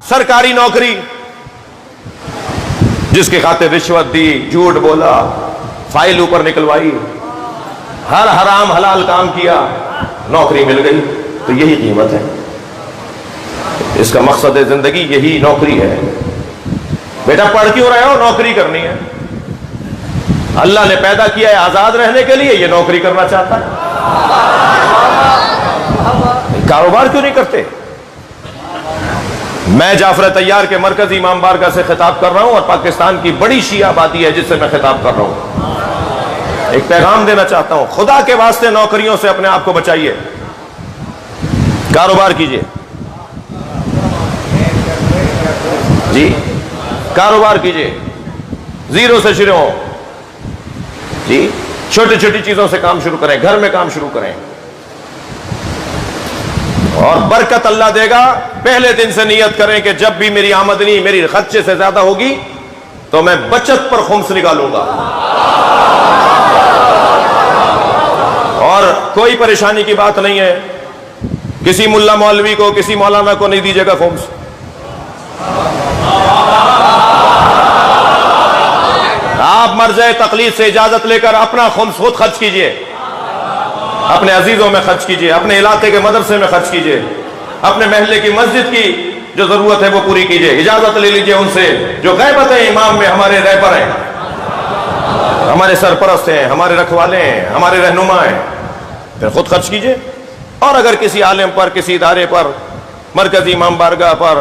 सरकारी नौकरी, जिसके खातिर रिश्वत दी, झूठ बोला, फाइल ऊपर निकलवाई, हर हराम हलाल काम किया, नौकरी मिल गई, तो यही कीमत है। इसका मकसद है जिंदगी, यही नौकरी है। बेटा पढ़ क्यों रहे हो? नौकरी करनी है। अल्लाह ने पैदा किया है आजाद रहने के लिए, ये नौकरी करना चाहता है। कारोबार क्यों नहीं करते? मैं जाफर तैयार के मरकजी इमाम बारगाह से खिताब कर रहा हूं और पाकिस्तान की बड़ी शिया आबादी है जिससे मैं खिताब कर रहा हूं। एक पैगाम देना चाहता हूं, खुदा के वास्ते नौकरियों से अपने आप को बचाइए, कारोबार कीजिए जी, कारोबार कीजिए, जीरो से शुरू हो जी। छोटी छोटी चीजों से काम शुरू करें, घर में काम शुरू करें और बरकत अल्लाह देगा। पहले दिन से नियत करें कि जब भी मेरी आमदनी मेरी खर्चे से ज्यादा होगी तो मैं बचत पर खुम्स निकालूंगा, और कोई परेशानी की बात नहीं है, किसी मुल्ला मौलवी को, किसी मौलाना को नहीं दीजिएगा खुम्स। आप मर्ज़े तकलीफ से इजाजत लेकर अपना खुम्स खुद खर्च कीजिए, अपने अजीजों में खर्च कीजिए, अपने इलाके के मदरसे में खर्च कीजिए, अपने महल्ले की मस्जिद की जो जरूरत है वो पूरी कीजिए, इजाजत ले लीजिए उनसे जो गैबत है इमाम में हमारे रहबर हैं, हमारे सरपरस्त हैं, हमारे रखवाले हैं, हमारे रहनुमा हैं, फिर खुद खर्च कीजिए। और अगर किसी आलिम पर, किसी इदारे पर, मरकजी इमाम बारगाह पर,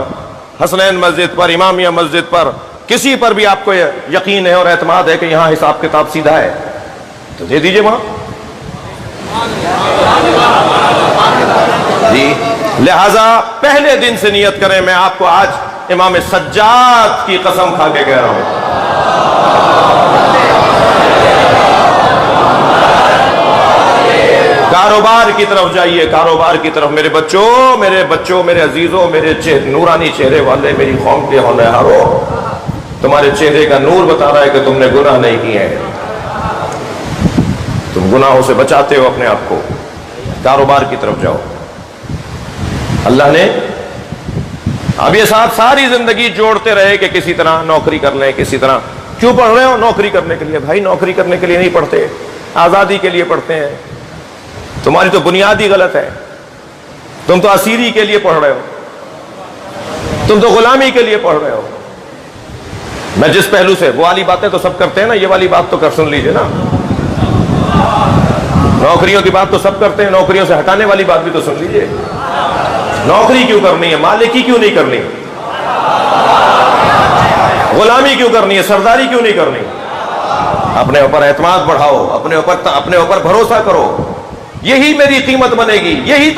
हसनैन मस्जिद पर, इमामिया मस्जिद पर, किसी पर भी आपको यकीन है और एतमाद है कि यहां हिसाब किताब सीधा है, तो दे दीजिए वहां जी। लिहाजा पहले दिन से नियत करें, मैं आपको आज इमाम सज्जाद की कसम खा के कह रहा हूं, कारोबार की तरफ जाइए, कारोबार की तरफ। मेरे बच्चों, मेरे अजीजों, मेरे नूरानी चेहरे वाले, मेरी कौम के होनहारों, तुम्हारे चेहरे का नूर बता रहा है कि तुमने गुनाह नहीं किए हैं, तुम गुनाहों से बचाते हो अपने आप को। कारोबार की तरफ जाओ। अल्लाह ने अब ये साथ सारी जिंदगी जोड़ते रहे कि किसी तरह नौकरी कर लें, किसी तरह। क्यों पढ़ रहे हो? नौकरी करने के लिए। भाई नौकरी करने के लिए नहीं पढ़ते, आजादी के लिए पढ़ते हैं। तुम्हारी तो बुनियाद ही गलत है, तुम तो असीरी के लिए पढ़ रहे हो, तुम तो गुलामी के लिए पढ़ रहे हो। मैं जिस पहलू से, वो वाली बातें तो सब करते हैं ना, ये वाली बात तो कर सुन लीजिए ना। नौकरियों की बात तो सब करते हैं, नौकरियों से हटाने वाली बात भी तो सुन लीजिए। नौकरी क्यों करनी है? मालिकी क्यों नहीं करनी? गुलामी क्यों करनी है? सरदारी क्यों नहीं करनी? अपने ऊपर एतमाद बढ़ाओ, अपने ऊपर भरोसा करो, यही मेरी कीमत बनेगी, यही तो